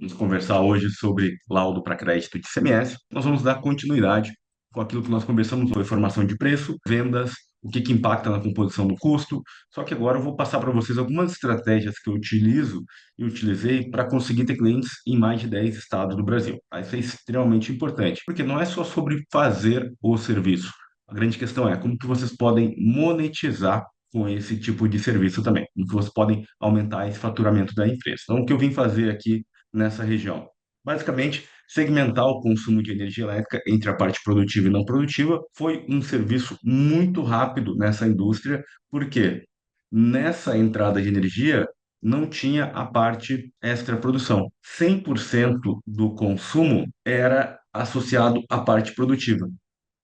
Vamos conversar hoje sobre laudo para crédito de ICMS. Nós vamos dar continuidade com aquilo que nós conversamos sobre formação de preço, vendas, o que que impacta na composição do custo. Só que agora eu vou passar para vocês algumas estratégias que eu utilizo e utilizei para conseguir ter clientes em mais de 10 estados do Brasil. Tá? Isso é extremamente importante, porque não é só sobre fazer o serviço. A grande questão é como que vocês podem monetizar com esse tipo de serviço também, como que vocês podem aumentar esse faturamento da empresa. Então, o que eu vim fazer aqui nessa região? Basicamente, segmentar o consumo de energia elétrica entre a parte produtiva e não produtiva foi um serviço muito rápido nessa indústria, porque nessa entrada de energia não tinha a parte extra produção. 100% do consumo era associado à parte produtiva.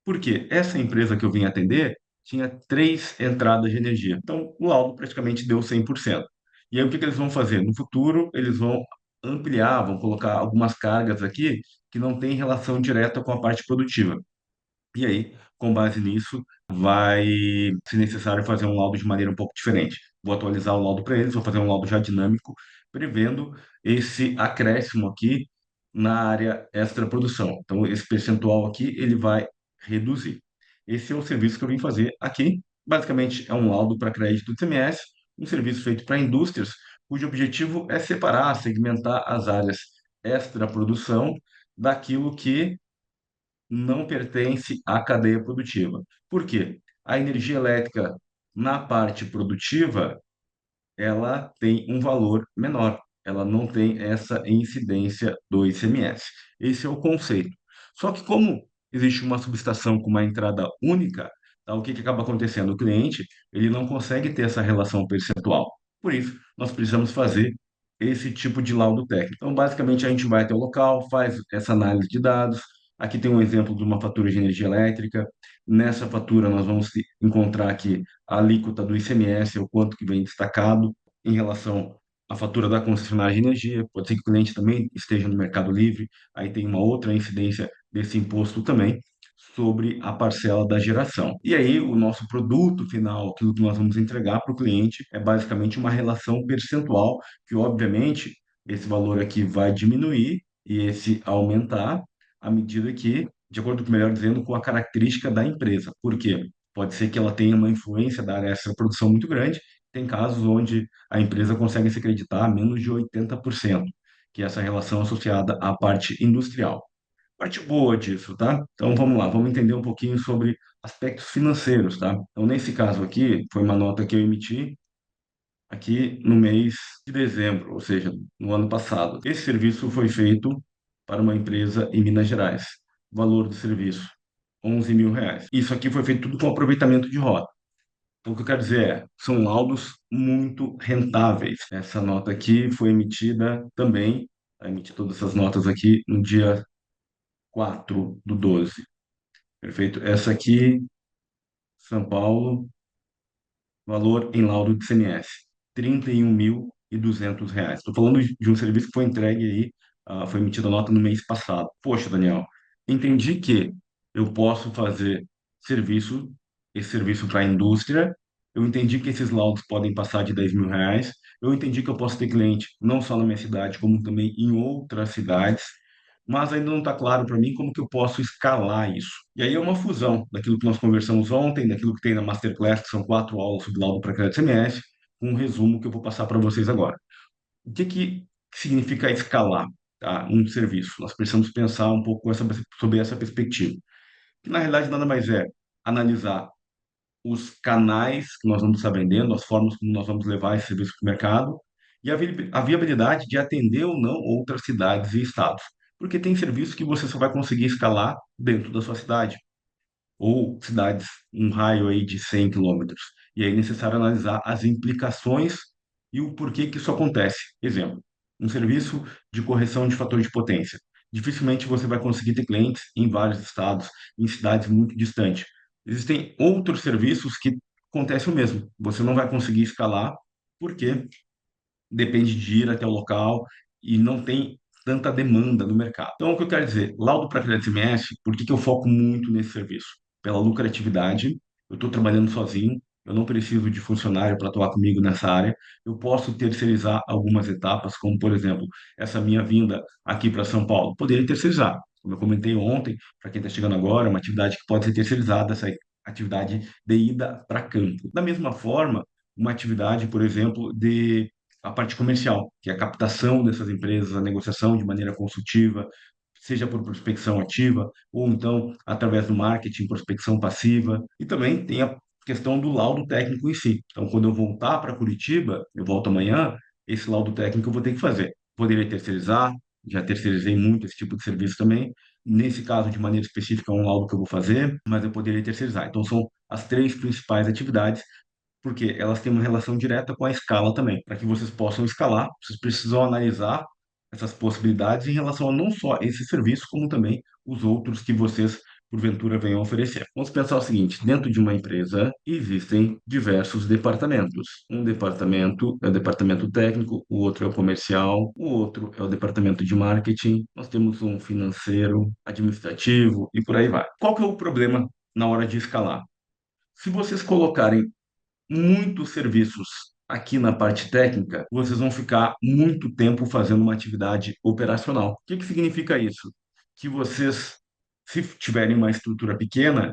Porque essa empresa que eu vim atender tinha três entradas de energia. Então, o laudo praticamente deu 100%. E aí, o que que eles vão fazer? No futuro, eles vão ampliar, vão colocar algumas cargas aqui que não têm relação direta com a parte produtiva. E aí, com base nisso, vai, se necessário, fazer um laudo de maneira um pouco diferente. Vou atualizar o laudo para eles, vou fazer um laudo já dinâmico, prevendo esse acréscimo aqui na área extra produção. Então, esse percentual aqui, ele vai reduzir. Esse é o serviço que eu vim fazer aqui. Basicamente, é um laudo para crédito do ICMS, um serviço feito para indústrias, cujo objetivo é separar, segmentar as áreas extra produção daquilo que não pertence à cadeia produtiva. Por quê? A energia elétrica na parte produtiva, ela tem um valor menor. Ela não tem essa incidência do ICMS. Esse é o conceito. Só que como existe uma subestação com uma entrada única, tá, o que que acaba acontecendo? O cliente, ele não consegue ter essa relação percentual. Por isso, nós precisamos fazer esse tipo de laudo técnico. Então, basicamente, a gente vai até o local, faz essa análise de dados. Aqui tem um exemplo de uma fatura de energia elétrica. Nessa fatura, nós vamos encontrar aqui a alíquota do ICMS, o quanto que vem destacado em relação à fatura da concessionária de energia. Pode ser que o cliente também esteja no Mercado Livre, aí tem uma outra incidência desse imposto também sobre a parcela da geração. E aí, o nosso produto final, aquilo que nós vamos entregar para o cliente, é basicamente uma relação percentual, que obviamente esse valor aqui vai diminuir e esse aumentar à medida que, de acordo com, melhor dizendo, com a característica da empresa. Por quê? Pode ser que ela tenha uma influência da área extra produção muito grande. Tem casos onde a empresa consegue se acreditar a menos de 80%, que é essa relação associada à parte industrial. Parte boa disso, tá? Então vamos lá, vamos entender um pouquinho sobre aspectos financeiros, tá? Então, nesse caso aqui, foi uma nota que eu emiti aqui no mês de dezembro, ou seja, no ano passado. Esse serviço foi feito para uma empresa em Minas Gerais. Valor do serviço, R$ 11.000. Isso aqui foi feito tudo com aproveitamento de rota. Então, o que eu quero dizer é, são laudos muito rentáveis. Essa nota aqui foi emitida também, emiti todas essas notas aqui no dia 4/12. Perfeito? Essa aqui, São Paulo, valor em laudo de CMS, R$ 31.200. Estou falando de um serviço que foi entregue aí, foi emitida a nota no mês passado. Poxa, Daniel, entendi que eu posso fazer serviço, esse serviço para a indústria, eu entendi que esses laudos podem passar de R$ 10.000, eu entendi que eu posso ter cliente não só na minha cidade, como também em outras cidades, mas ainda não está claro para mim como que eu posso escalar isso. E aí é uma fusão daquilo que nós conversamos ontem, daquilo que tem na Masterclass, que são 4 aulas sobre laudo para crédito CMS, com um resumo que eu vou passar para vocês agora. O que que significa escalar, tá, um serviço? Nós precisamos pensar um pouco sobre essa perspectiva. Que na realidade nada mais é analisar os canais que nós vamos estar vendendo, as formas como nós vamos levar esse serviço para o mercado e a viabilidade de atender ou não outras cidades e estados. Porque tem serviços que você só vai conseguir escalar dentro da sua cidade, ou cidades, um raio aí de 100 quilômetros. E aí é necessário analisar as implicações e o porquê que isso acontece. Exemplo, um serviço de correção de fator de potência. Dificilmente você vai conseguir ter clientes em vários estados, em cidades muito distantes. Existem outros serviços que acontece o mesmo. Você não vai conseguir escalar porque depende de ir até o local e não tem tanta demanda no mercado. Então, o que eu quero dizer, laudo para crédito SMS, por que que eu foco muito nesse serviço? Pela lucratividade, eu estou trabalhando sozinho, eu não preciso de funcionário para atuar comigo nessa área, eu posso terceirizar algumas etapas, como, por exemplo, essa minha vinda aqui para São Paulo. Poderia terceirizar. Como eu comentei ontem, para quem está chegando agora, é uma atividade que pode ser terceirizada, essa atividade de ida para campo. Da mesma forma, uma atividade, por exemplo, de a parte comercial, que é a captação dessas empresas, a negociação de maneira consultiva, seja por prospecção ativa ou então através do marketing, prospecção passiva. E também tem a questão do laudo técnico em si. Então, quando eu voltar para Curitiba, eu volto amanhã, esse laudo técnico eu vou ter que fazer. Poderia terceirizar, já terceirizei muito esse tipo de serviço também. Nesse caso, de maneira específica, é um laudo que eu vou fazer, mas eu poderia terceirizar. Então, são as três principais atividades porque elas têm uma relação direta com a escala também. Para que vocês possam escalar, vocês precisam analisar essas possibilidades em relação a não só esse serviço, como também os outros que vocês, porventura, venham oferecer. Vamos pensar o seguinte: dentro de uma empresa existem diversos departamentos. Um departamento é o departamento técnico, o outro é o comercial, o outro é o departamento de marketing, nós temos um financeiro, administrativo e por aí vai. Qual que é o problema na hora de escalar? Se vocês colocarem muitos serviços aqui na parte técnica, vocês vão ficar muito tempo fazendo uma atividade operacional. O que que significa isso? Que vocês, se tiverem uma estrutura pequena,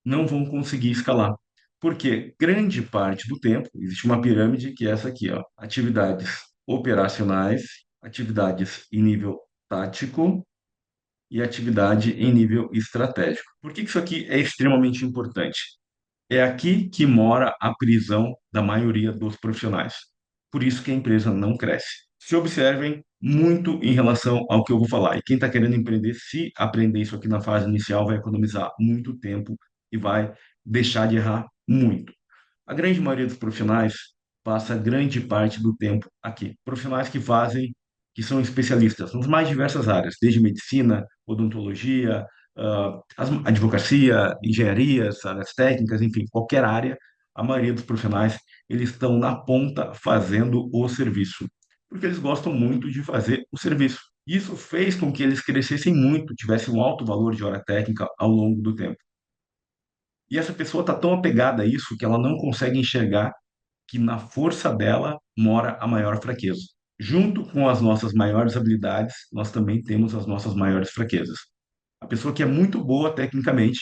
não vão conseguir escalar. Porque grande parte do tempo, existe uma pirâmide que é essa aqui, ó, atividades operacionais, atividades em nível tático e atividade em nível estratégico. Por que que isso aqui é extremamente importante? É aqui que mora a prisão da maioria dos profissionais. Por isso que a empresa não cresce. Se observem muito em relação ao que eu vou falar. E quem está querendo empreender, se aprender isso aqui na fase inicial, vai economizar muito tempo e vai deixar de errar muito. A grande maioria dos profissionais passa grande parte do tempo aqui. Profissionais que fazem, que são especialistas nas mais diversas áreas, desde medicina, odontologia, advocacia, engenharias, áreas técnicas, enfim, qualquer área, a maioria dos profissionais, eles estão na ponta fazendo o serviço, porque eles gostam muito de fazer o serviço. Isso fez com que eles crescessem muito, tivessem um alto valor de hora técnica ao longo do tempo. E essa pessoa está tão apegada a isso que ela não consegue enxergar que na força dela mora a maior fraqueza. Junto com as nossas maiores habilidades, nós também temos as nossas maiores fraquezas. A pessoa que é muito boa tecnicamente,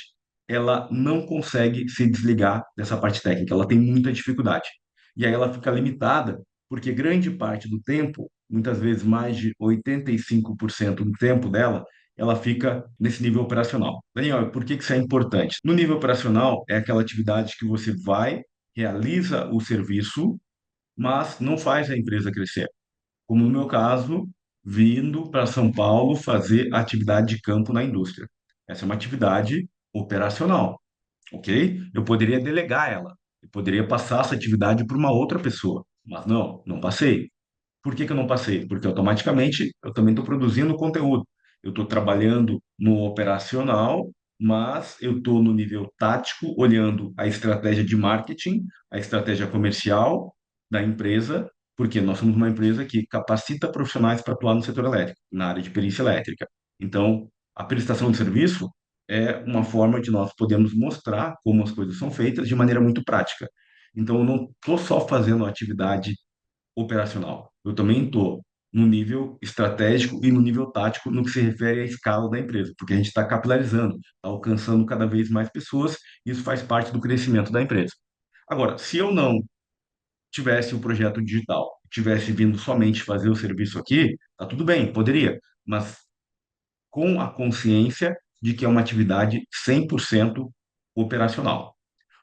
ela não consegue se desligar dessa parte técnica, ela tem muita dificuldade. E aí ela fica limitada, porque grande parte do tempo, muitas vezes mais de 85% do tempo dela, ela fica nesse nível operacional. Daniel, por que que isso é importante? No nível operacional, é aquela atividade que você vai, realiza o serviço, mas não faz a empresa crescer. Como no meu caso, vindo para São Paulo fazer atividade de campo na indústria. Essa é uma atividade operacional, ok? Eu poderia delegar ela, eu poderia passar essa atividade para uma outra pessoa, mas não, não passei. Por que que eu não passei? Porque automaticamente eu também estou produzindo conteúdo. Eu estou trabalhando no operacional, mas eu estou no nível tático, olhando a estratégia de marketing, a estratégia comercial da empresa, porque nós somos uma empresa que capacita profissionais para atuar no setor elétrico, na área de perícia elétrica. Então, a prestação de serviço é uma forma de nós podermos mostrar como as coisas são feitas de maneira muito prática. Então, eu não estou só fazendo a atividade operacional. Eu também estou no nível estratégico e no nível tático no que se refere à escala da empresa, porque a gente está capilarizando, está alcançando cada vez mais pessoas, e isso faz parte do crescimento da empresa. Agora, se eu não tivesse o projeto digital, tivesse vindo somente fazer o serviço aqui, tá tudo bem, poderia, mas com a consciência de que é uma atividade 100% operacional.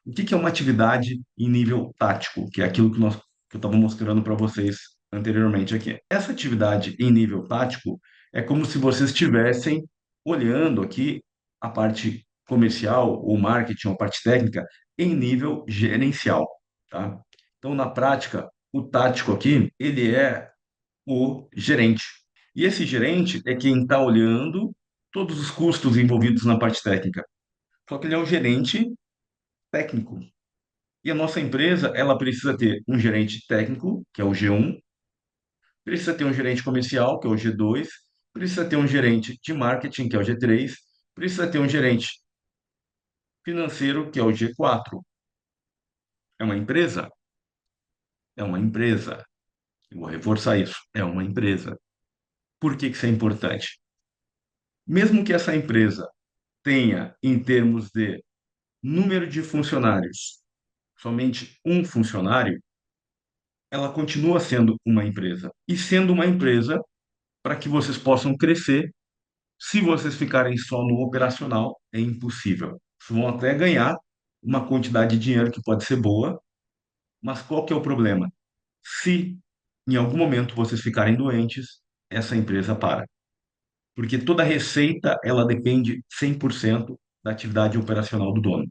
O que que é uma atividade em nível tático, que é aquilo que eu estava mostrando para vocês anteriormente aqui? Essa atividade em nível tático é como se vocês estivessem olhando aqui a parte comercial, ou marketing, ou a parte técnica, em nível gerencial, tá? Então, na prática, o tático aqui, ele é o gerente. E esse gerente é quem está olhando todos os custos envolvidos na parte técnica. Só que ele é um gerente técnico. E a nossa empresa, ela precisa ter um gerente técnico, que é o G1, precisa ter um gerente comercial, que é o G2, precisa ter um gerente de marketing, que é o G3, precisa ter um gerente financeiro, que é o G4. É uma empresa? É uma empresa. Eu vou reforçar isso. É uma empresa. Por que que isso é importante? Mesmo que essa empresa tenha, em termos de número de funcionários, somente um funcionário, ela continua sendo uma empresa. E sendo uma empresa, para que vocês possam crescer, se vocês ficarem só no operacional, é impossível. Vocês vão até ganhar uma quantidade de dinheiro que pode ser boa, mas qual que é o problema? Se em algum momento vocês ficarem doentes, essa empresa para. Porque toda receita, ela depende 100% da atividade operacional do dono.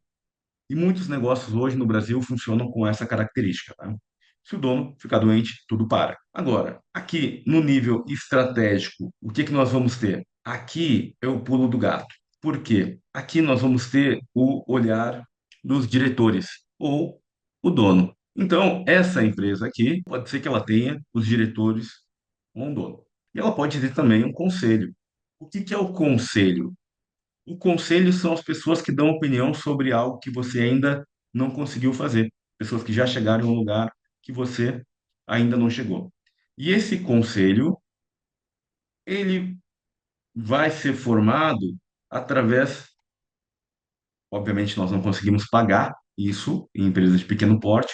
E muitos negócios hoje no Brasil funcionam com essa característica, tá? Se o dono ficar doente, tudo para. Agora, aqui no nível estratégico, o que que nós vamos ter? Aqui é o pulo do gato. Por quê? Aqui nós vamos ter o olhar dos diretores ou o dono. Então, essa empresa aqui, pode ser que ela tenha os diretores ou um dono. E ela pode ter também um conselho. O que que é o conselho? O conselho são as pessoas que dão opinião sobre algo que você ainda não conseguiu fazer, pessoas que já chegaram em um lugar que você ainda não chegou. E esse conselho, ele vai ser formado através, obviamente nós não conseguimos pagar isso em empresas de pequeno porte,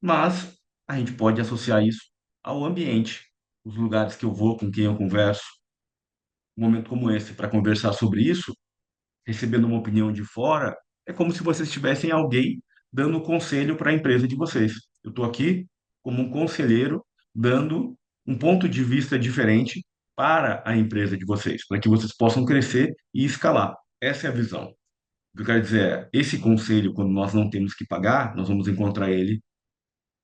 mas a gente pode associar isso ao ambiente, os lugares que eu vou, com quem eu converso. Um momento como esse para conversar sobre isso, recebendo uma opinião de fora, é como se vocês tivessem alguém dando conselho para a empresa de vocês. Eu estou aqui como um conselheiro dando um ponto de vista diferente para a empresa de vocês, para que vocês possam crescer e escalar. Essa é a visão. O que eu quero dizer é, esse conselho, quando nós não temos que pagar, nós vamos encontrar ele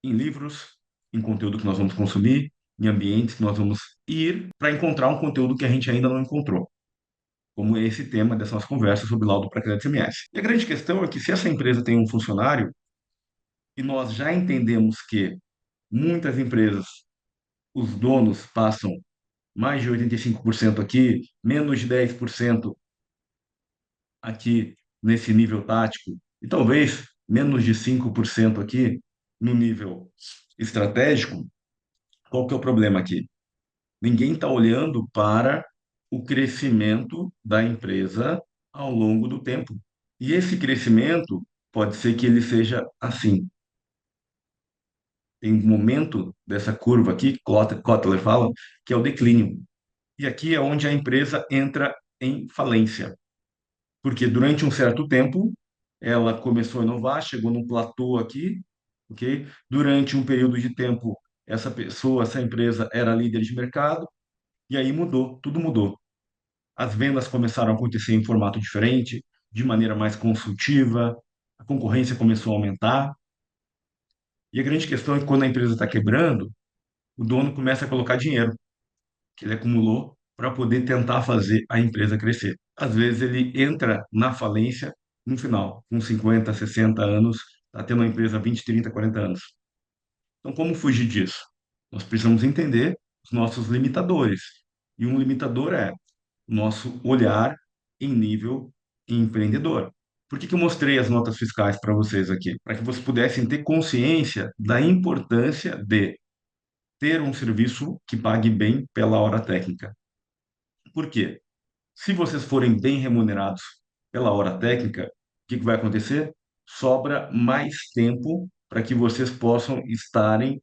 em livros, em conteúdo que nós vamos consumir, em ambientes que nós vamos ir para encontrar um conteúdo que a gente ainda não encontrou, como esse tema dessa nossa conversa sobre laudo para crédito SMS. E a grande questão é que se essa empresa tem um funcionário, e nós já entendemos que muitas empresas, os donos passam mais de 85% aqui, menos de 10% aqui nesse nível tático, e talvez menos de 5% aqui no nível estratégico, qual que é o problema aqui? Ninguém está olhando para o crescimento da empresa ao longo do tempo. E esse crescimento pode ser que ele seja assim. Tem um momento dessa curva aqui, Kotler fala, que é o declínio. E aqui é onde a empresa entra em falência. Porque durante um certo tempo, ela começou a inovar, chegou num platô aqui, ok? Durante um período de tempo, essa pessoa, essa empresa era líder de mercado, e aí mudou, tudo mudou. As vendas começaram a acontecer em formato diferente, de maneira mais consultiva, a concorrência começou a aumentar. E a grande questão é que quando a empresa está quebrando, o dono começa a colocar dinheiro que ele acumulou para poder tentar fazer a empresa crescer. Às vezes ele entra na falência no final, com 50, 60 anos, está tendo uma empresa 20, 30, 40 anos. Então, como fugir disso? Nós precisamos entender os nossos limitadores. E um limitador é o nosso olhar em nível empreendedor. Por que que eu mostrei as notas fiscais para vocês aqui? Para que vocês pudessem ter consciência da importância de ter um serviço que pague bem pela hora técnica. Por quê? Se vocês forem bem remunerados pela hora técnica, o que que vai acontecer? Sobra mais tempo para que vocês possam estarem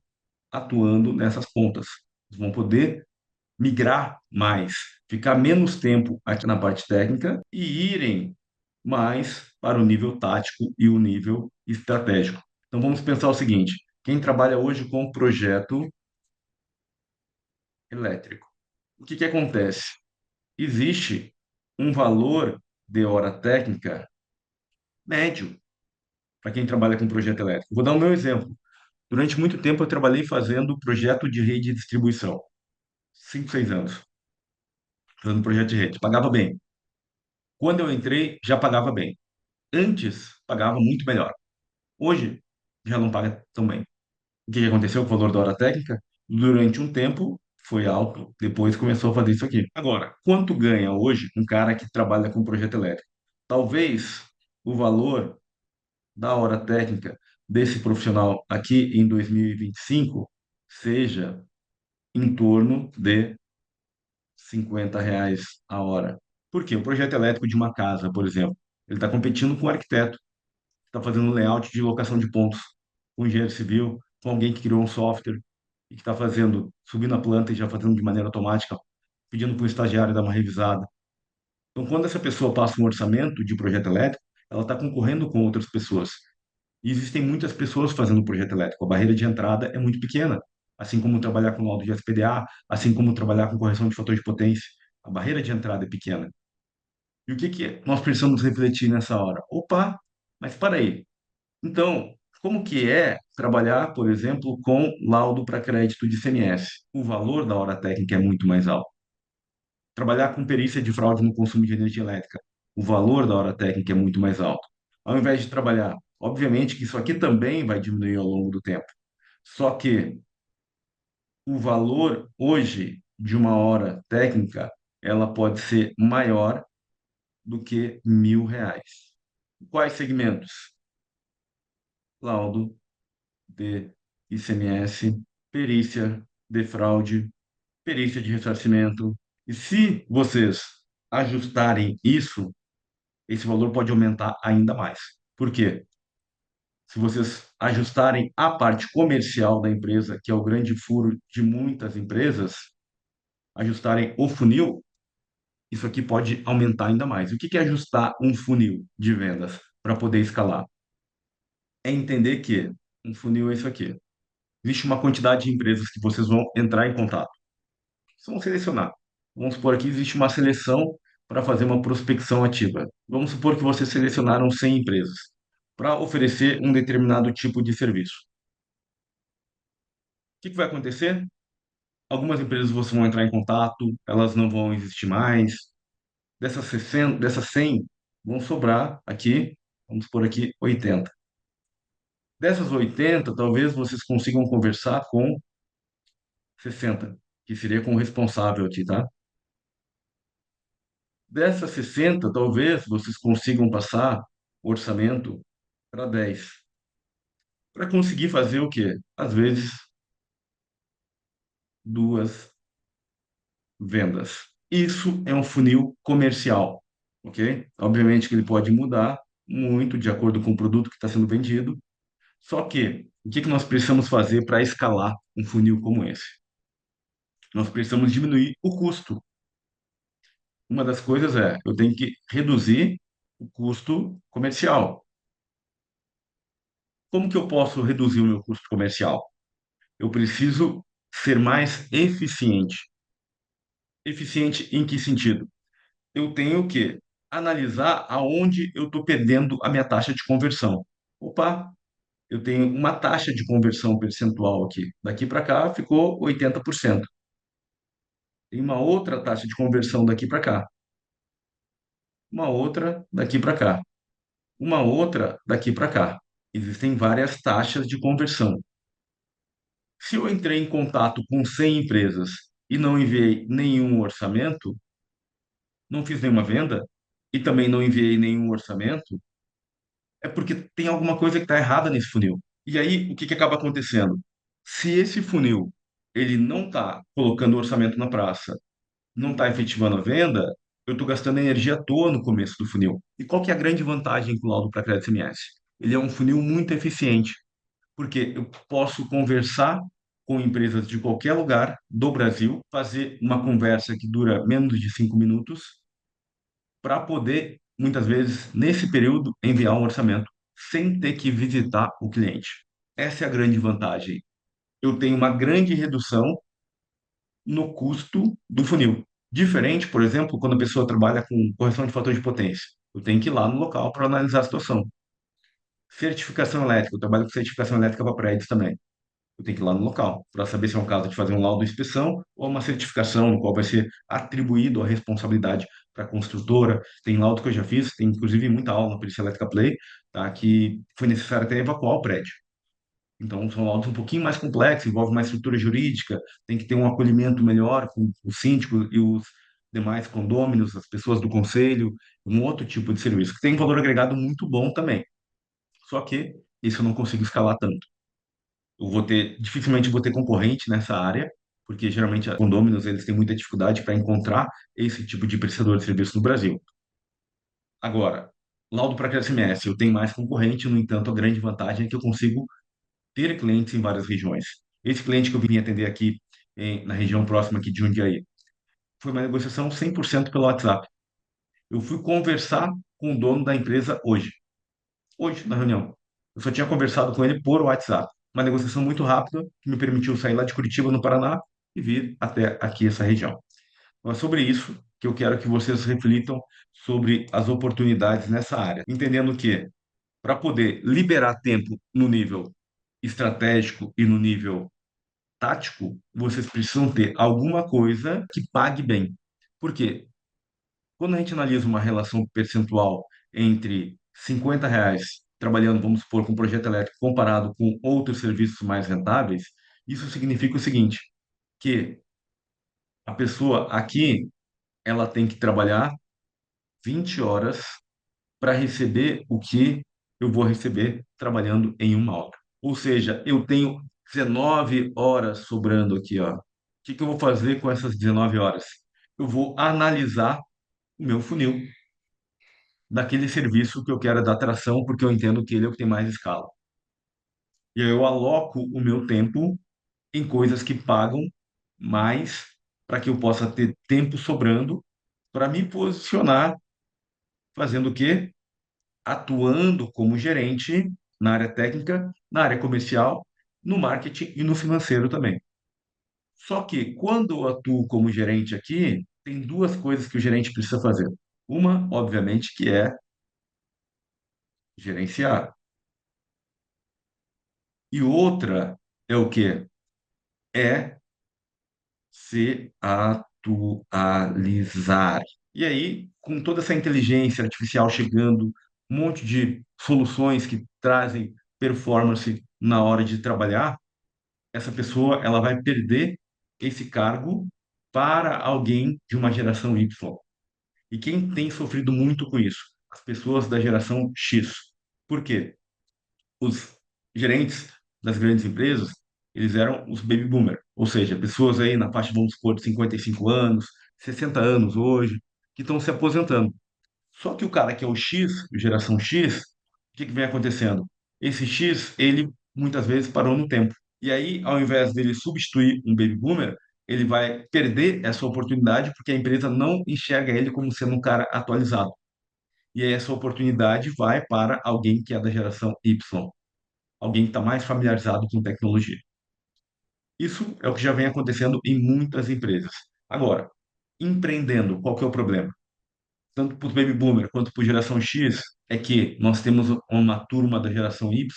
atuando nessas pontas. Vocês vão poder migrar mais, ficar menos tempo aqui na parte técnica e irem mais para o nível tático e o nível estratégico. Então vamos pensar o seguinte: quem trabalha hoje com projeto elétrico, o que que acontece? Existe um valor de hora técnica médio para quem trabalha com projeto elétrico. Vou dar o meu exemplo. Durante muito tempo eu trabalhei fazendo projeto de rede de distribuição. 5, 6 anos fazendo projeto de rede. Pagava bem. Quando eu entrei, já pagava bem. Antes, pagava muito melhor. Hoje, já não paga tão bem. O que que aconteceu com o valor da hora técnica? Durante um tempo, foi alto. Depois começou a fazer isso aqui. Agora, quanto ganha hoje um cara que trabalha com projeto elétrico? Talvez o valor da hora técnica desse profissional aqui em 2025 seja em torno de R$ 50 a hora. Por quê? O projeto elétrico de uma casa, por exemplo, ele está competindo com o arquiteto, está fazendo um layout de locação de pontos, com um engenheiro civil, com alguém que criou um software e que está fazendo, subindo a planta e já fazendo de maneira automática, pedindo para o estagiário dar uma revisada. Então, quando essa pessoa passa um orçamento de projeto elétrico, ela está concorrendo com outras pessoas. E existem muitas pessoas fazendo projeto elétrico. A barreira de entrada é muito pequena, assim como trabalhar com laudo de SPDA, assim como trabalhar com correção de fator de potência. A barreira de entrada é pequena. E o que que nós precisamos refletir nessa hora? Opa, mas para aí. Então, como que é trabalhar, por exemplo, com laudo para crédito de CMS? O valor da hora técnica é muito mais alto. Trabalhar com perícia de fraude no consumo de energia elétrica, o valor da hora técnica é muito mais alto. Ao invés de trabalhar, obviamente que isso aqui também vai diminuir ao longo do tempo. Só que o valor hoje de uma hora técnica, ela pode ser maior do que R$ 1.000. Quais segmentos? Laudo de ICMS, perícia de fraude, perícia de ressarcimento. E se vocês ajustarem isso, esse valor pode aumentar ainda mais. Por quê? Se vocês ajustarem a parte comercial da empresa, que é o grande furo de muitas empresas, ajustarem o funil, isso aqui pode aumentar ainda mais. O que que é ajustar um funil de vendas para poder escalar? É entender que um funil é isso aqui. Existe uma quantidade de empresas que vocês vão entrar em contato. Vocês vão selecionar. Vamos supor aqui, existe uma seleção para fazer uma prospecção ativa. Vamos supor que vocês selecionaram 100 empresas para oferecer um determinado tipo de serviço. O que que vai acontecer? Algumas empresas vocês vão entrar em contato, elas não vão existir mais. Dessas 100, vão sobrar aqui, vamos por aqui, 80. Dessas 80, talvez vocês consigam conversar com 60, que seria com o responsável aqui, tá? Dessas 60, talvez vocês consigam passar o orçamento para 10. Para conseguir fazer o quê? Às vezes, duas vendas. Isso é um funil comercial, ok? Obviamente que ele pode mudar muito de acordo com o produto que está sendo vendido. Só que, o que que nós precisamos fazer para escalar um funil como esse? Nós precisamos diminuir o custo. Uma das coisas é, eu tenho que reduzir o custo comercial. Como que eu posso reduzir o meu custo comercial? Eu preciso ser mais eficiente. Eficiente em que sentido? Eu tenho que analisar aonde eu estou perdendo a minha taxa de conversão. Opa, eu tenho uma taxa de conversão percentual aqui. Daqui para cá ficou 80%. Tem uma outra taxa de conversão daqui para cá. Uma outra daqui para cá. Uma outra daqui para cá. Existem várias taxas de conversão. Se eu entrei em contato com 100 empresas e não enviei nenhum orçamento, não fiz nenhuma venda e também não enviei nenhum orçamento, é porque tem alguma coisa que está errada nesse funil. E aí, o que que acaba acontecendo? Se esse funil ele não está colocando o orçamento na praça, não está efetivando a venda, eu estou gastando energia à toa no começo do funil. E qual que é a grande vantagem com o laudo para crédito SMS? Ele é um funil muito eficiente, porque eu posso conversar com empresas de qualquer lugar do Brasil, fazer uma conversa que dura menos de 5 minutos, para poder, muitas vezes, nesse período, enviar um orçamento sem ter que visitar o cliente. Essa é a grande vantagem. Eu tenho uma grande redução no custo do funil. Diferente, por exemplo, quando a pessoa trabalha com correção de fator de potência. Eu tenho que ir lá no local para analisar a situação. Certificação elétrica, eu trabalho com certificação elétrica para prédios também. Eu tenho que ir lá no local para saber se é um caso de fazer um laudo de inspeção ou uma certificação, no qual vai ser atribuído a responsabilidade para a construtora. Tem laudo que eu já fiz, tem inclusive muita aula na Polícia Elétrica Play, tá, que foi necessário até evacuar o prédio. Então, são laudos um pouquinho mais complexos, envolve mais estrutura jurídica, tem que ter um acolhimento melhor com o síndico e os demais condôminos, as pessoas do conselho, um outro tipo de serviço, que tem um valor agregado muito bom também. Só que isso eu não consigo escalar tanto. Dificilmente vou ter concorrente nessa área, porque geralmente os condôminos eles têm muita dificuldade para encontrar esse tipo de prestador de serviço no Brasil. Agora, laudo para SMS, eu tenho mais concorrente, no entanto, a grande vantagem é que eu consigo ter clientes em várias regiões. Esse cliente que eu vim atender aqui na região próxima aqui de Jundiaí, foi uma negociação 100% pelo WhatsApp. Eu fui conversar com o dono da empresa hoje na reunião. Eu só tinha conversado com ele por WhatsApp. Uma negociação muito rápida que me permitiu sair lá de Curitiba, no Paraná, e vir até aqui essa região. Então, é sobre isso que eu quero que vocês reflitam sobre as oportunidades nessa área, entendendo que para poder liberar tempo no nível estratégico e no nível tático, vocês precisam ter alguma coisa que pague bem. Por quê? Quando a gente analisa uma relação percentual entre R$ 50 trabalhando, vamos supor, com um projeto elétrico comparado com outros serviços mais rentáveis, isso significa o seguinte, que a pessoa aqui, ela tem que trabalhar 20 horas para receber o que eu vou receber trabalhando em uma hora. Ou seja, eu tenho 19 horas sobrando aqui, ó. O que que eu vou fazer com essas 19 horas? Eu vou analisar o meu funil daquele serviço que eu quero dar atração, porque eu entendo que ele é o que tem mais escala. E aí eu aloco o meu tempo em coisas que pagam mais para que eu possa ter tempo sobrando para me posicionar fazendo o quê? Atuando como gerente na área técnica, na área comercial, no marketing e no financeiro também. Só que quando eu atuo como gerente aqui, tem duas coisas que o gerente precisa fazer. Uma, obviamente, que é gerenciar. E outra é o quê? É se atualizar. E aí, com toda essa inteligência artificial chegando, um monte de soluções que trazem performance na hora de trabalhar, essa pessoa ela vai perder esse cargo para alguém de uma geração Y. E quem tem sofrido muito com isso? As pessoas da geração X. Por quê? Os gerentes das grandes empresas, eles eram os baby boomer, ou seja, pessoas aí na faixa, vamos supor, de 55 anos, 60 anos hoje, que estão se aposentando. Só que o cara que é o X, geração X, o que que vem acontecendo? Esse X, ele muitas vezes parou no tempo. E aí, ao invés dele substituir um baby boomer, ele vai perder essa oportunidade porque a empresa não enxerga ele como sendo um cara atualizado. E aí essa oportunidade vai para alguém que é da geração Y, alguém que está mais familiarizado com tecnologia. Isso é o que já vem acontecendo em muitas empresas. Agora, empreendendo, qual que é o problema? Tanto para o baby boomer quanto para a geração X, é que nós temos uma turma da geração Y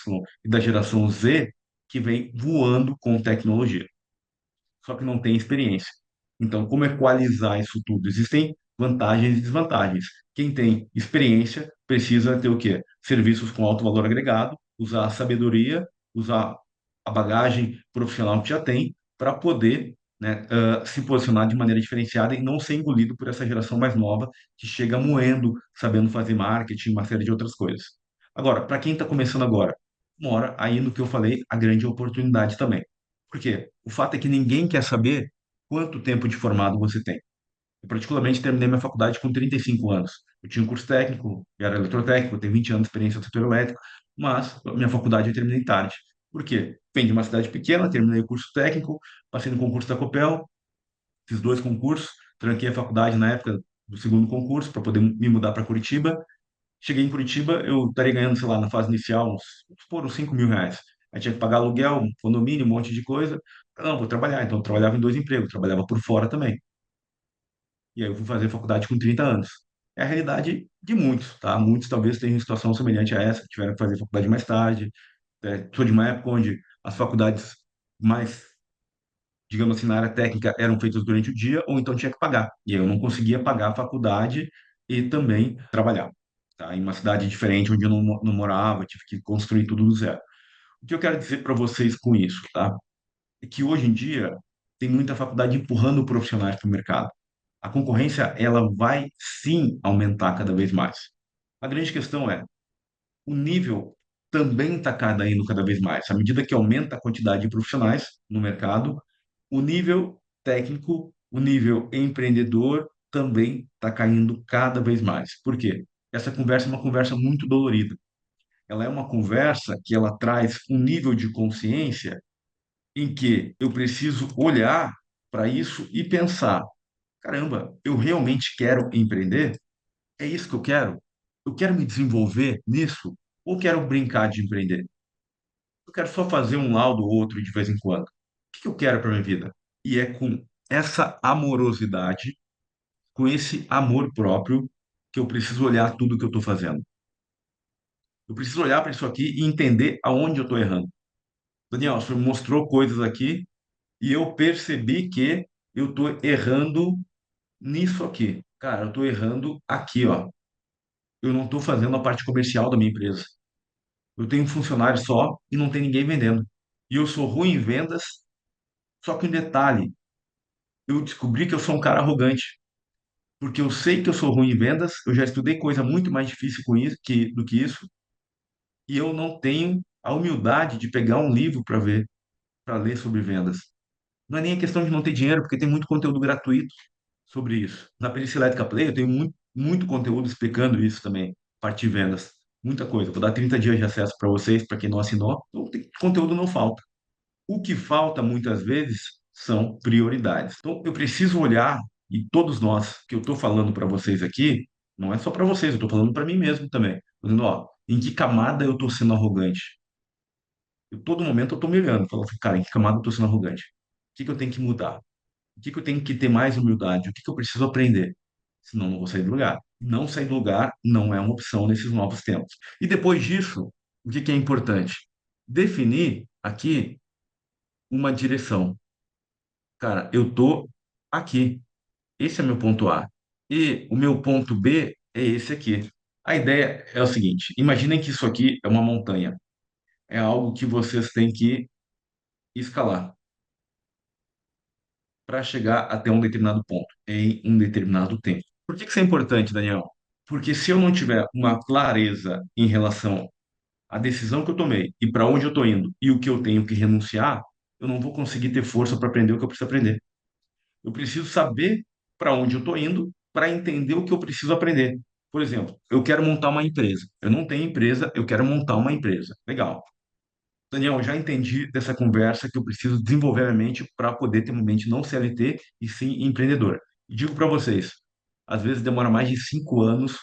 e da geração Z que vem voando com tecnologia, só que não tem experiência. Então, como equalizar isso tudo? Existem vantagens e desvantagens. Quem tem experiência precisa ter o quê? Serviços com alto valor agregado, usar a sabedoria, usar a bagagem profissional que já tem para poder, né, se posicionar de maneira diferenciada e não ser engolido por essa geração mais nova que chega moendo, sabendo fazer marketing, uma série de outras coisas. Agora, para quem está começando agora, mora aí no que eu falei, a grande oportunidade também. Por quê? O fato é que ninguém quer saber quanto tempo de formado você tem. Eu, particularmente, terminei minha faculdade com 35 anos. Eu tinha um curso técnico, eu era eletrotécnico, eu tenho 20 anos de experiência no setor elétrico, mas a minha faculdade eu terminei tarde. Por quê? Vim de uma cidade pequena, terminei o curso técnico, passei no concurso da Copel, fiz dois concursos, tranquei a faculdade na época do segundo concurso para poder me mudar para Curitiba. Cheguei em Curitiba, eu estaria ganhando, sei lá, na fase inicial, vamos supor, uns R$ 5.000. Aí tinha que pagar aluguel, condomínio, um monte de coisa. Não, vou trabalhar. Então, eu trabalhava em dois empregos, trabalhava por fora também. E aí eu fui fazer faculdade com 30 anos. É a realidade de muitos, tá? Muitos talvez tenham situação semelhante a essa, tiveram que fazer faculdade mais tarde. Sou de uma época onde as faculdades mais, digamos assim, na área técnica eram feitas durante o dia, ou então tinha que pagar. E aí eu não conseguia pagar a faculdade e também trabalhar, tá? Em uma cidade diferente onde eu não morava, tive que construir tudo do zero. O que eu quero dizer para vocês com isso, tá? É que hoje em dia tem muita faculdade empurrando profissionais para o mercado. A concorrência, ela vai sim aumentar cada vez mais. A grande questão é o nível. também está caindo cada vez mais. À medida que aumenta a quantidade de profissionais no mercado, o nível técnico, o nível empreendedor também está caindo cada vez mais. Por quê? Essa conversa é uma conversa muito dolorida. Ela é uma conversa que ela traz um nível de consciência em que eu preciso olhar para isso e pensar: caramba, eu realmente quero empreender? É isso que eu quero? Eu quero me desenvolver nisso? Ou quero brincar de empreender? Eu quero só fazer um laudo ou outro de vez em quando. O que que eu quero para minha vida? E é com essa amorosidade, com esse amor próprio, que eu preciso olhar tudo que eu estou fazendo. Eu preciso olhar para isso aqui e entender aonde eu estou errando. Daniel, você mostrou coisas aqui e eu percebi que eu estou errando nisso aqui. Cara, eu estou errando aqui, ó. Eu não estou fazendo a parte comercial da minha empresa. Eu tenho um funcionário só e não tem ninguém vendendo. E eu sou ruim em vendas, só que um detalhe, eu descobri que eu sou um cara arrogante, porque eu sei que eu sou ruim em vendas, eu já estudei coisa muito mais difícil com isso, do que isso, e eu não tenho a humildade de pegar um livro para ver, para ler sobre vendas. Não é nem a questão de não ter dinheiro, porque tem muito conteúdo gratuito sobre isso. Na Perícia Elétrica Play eu tenho muito conteúdo explicando isso também, parte de vendas. Muita coisa. Vou dar 30 dias de acesso para vocês, para quem não assinou. Então, conteúdo não falta. O que falta muitas vezes são prioridades. Então, eu preciso olhar, e todos nós que eu estou falando para vocês aqui, não é só para vocês, eu estou falando para mim mesmo também. Tô dizendo, ó, em que camada eu estou sendo arrogante? Todo momento eu estou me olhando, falando assim, cara, em que camada eu estou sendo arrogante? O que que eu tenho que mudar? O que que eu tenho que ter mais humildade? O que que eu preciso aprender? Senão eu não vou sair do lugar. Não sair do lugar não é uma opção nesses novos tempos. E depois disso, o que que é importante? Definir aqui uma direção. Cara, eu tô aqui. Esse é meu ponto A. E o meu ponto B é esse aqui. A ideia é o seguinte: imaginem que isso aqui é uma montanha. É algo que vocês têm que escalar para chegar até um determinado ponto, em um determinado tempo. Por que que isso é importante, Daniel? Porque se eu não tiver uma clareza em relação à decisão que eu tomei e para onde eu estou indo e o que eu tenho que renunciar, eu não vou conseguir ter força para aprender o que eu preciso aprender. Eu preciso saber para onde eu estou indo para entender o que eu preciso aprender. Por exemplo, eu quero montar uma empresa. Eu não tenho empresa, eu quero montar uma empresa. Legal. Daniel, eu já entendi dessa conversa que eu preciso desenvolver a minha mente para poder ter uma mente não CLT e sim empreendedora. E digo para vocês, às vezes demora mais de 5 anos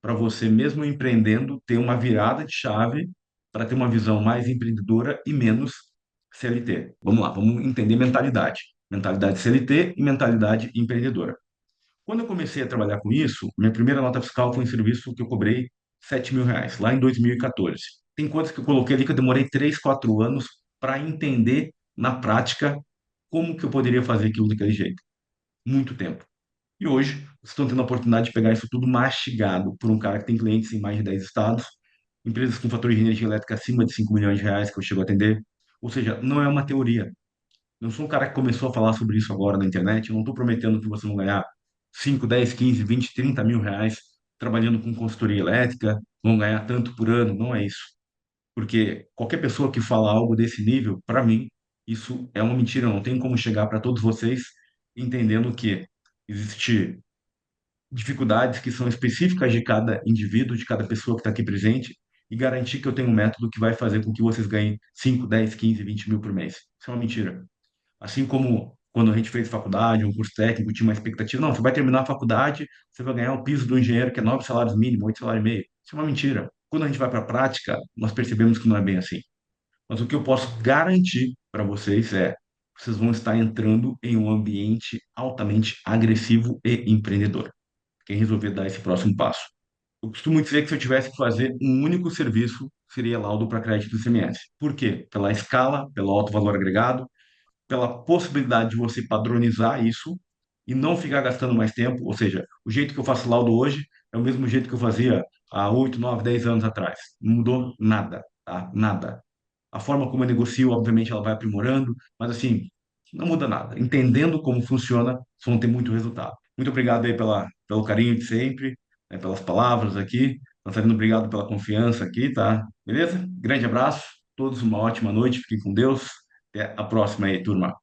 para você, mesmo empreendendo, ter uma virada de chave para ter uma visão mais empreendedora e menos CLT. Vamos lá, vamos entender mentalidade. Mentalidade CLT e mentalidade empreendedora. Quando eu comecei a trabalhar com isso, minha primeira nota fiscal foi um serviço que eu cobrei R$ 7.000, lá em 2014. Tem coisas que eu coloquei ali que eu demorei 3, 4 anos para entender na prática como que eu poderia fazer aquilo daquele jeito. Muito tempo. E hoje, vocês estão tendo a oportunidade de pegar isso tudo mastigado por um cara que tem clientes em mais de 10 estados, empresas com fator de energia elétrica acima de R$ 5 milhões que eu chego a atender. Ou seja, não é uma teoria. Eu sou um cara que começou a falar sobre isso agora na internet. Eu não estou prometendo que vocês vão ganhar 5, 10, 15, 20, R$ 30.000 trabalhando com consultoria elétrica, vão ganhar tanto por ano. Não é isso. Porque qualquer pessoa que fala algo desse nível, para mim, isso é uma mentira. Eu não tem como chegar para todos vocês entendendo que existe dificuldades que são específicas de cada indivíduo, de cada pessoa que está aqui presente, e garantir que eu tenho um método que vai fazer com que vocês ganhem 5, 10, 15, 20 mil por mês. Isso é uma mentira. Assim como quando a gente fez faculdade, um curso técnico, tinha uma expectativa, não, você vai terminar a faculdade, você vai ganhar o piso do engenheiro, que é 9 salários mínimos, 8 salários e meio. Isso é uma mentira. Quando a gente vai para a prática, nós percebemos que não é bem assim. Mas o que eu posso garantir para vocês é, vocês vão estar entrando em um ambiente altamente agressivo e empreendedor. Quem resolver dar esse próximo passo. Eu costumo dizer que se eu tivesse que fazer um único serviço, seria laudo para crédito do ICMS. Por quê? Pela escala, pelo alto valor agregado, pela possibilidade de você padronizar isso e não ficar gastando mais tempo. Ou seja, o jeito que eu faço laudo hoje é o mesmo jeito que eu fazia há 8, 9, 10 anos atrás. Não mudou nada, tá? Nada. A forma como eu negocio, obviamente, ela vai aprimorando, mas assim, não muda nada. Entendendo como funciona, vocês vão ter muito resultado. Muito obrigado aí pelo carinho de sempre, né, pelas palavras aqui. Natalino, obrigado pela confiança aqui, tá? Beleza? Grande abraço, todos uma ótima noite, fiquem com Deus. Até a próxima aí, turma.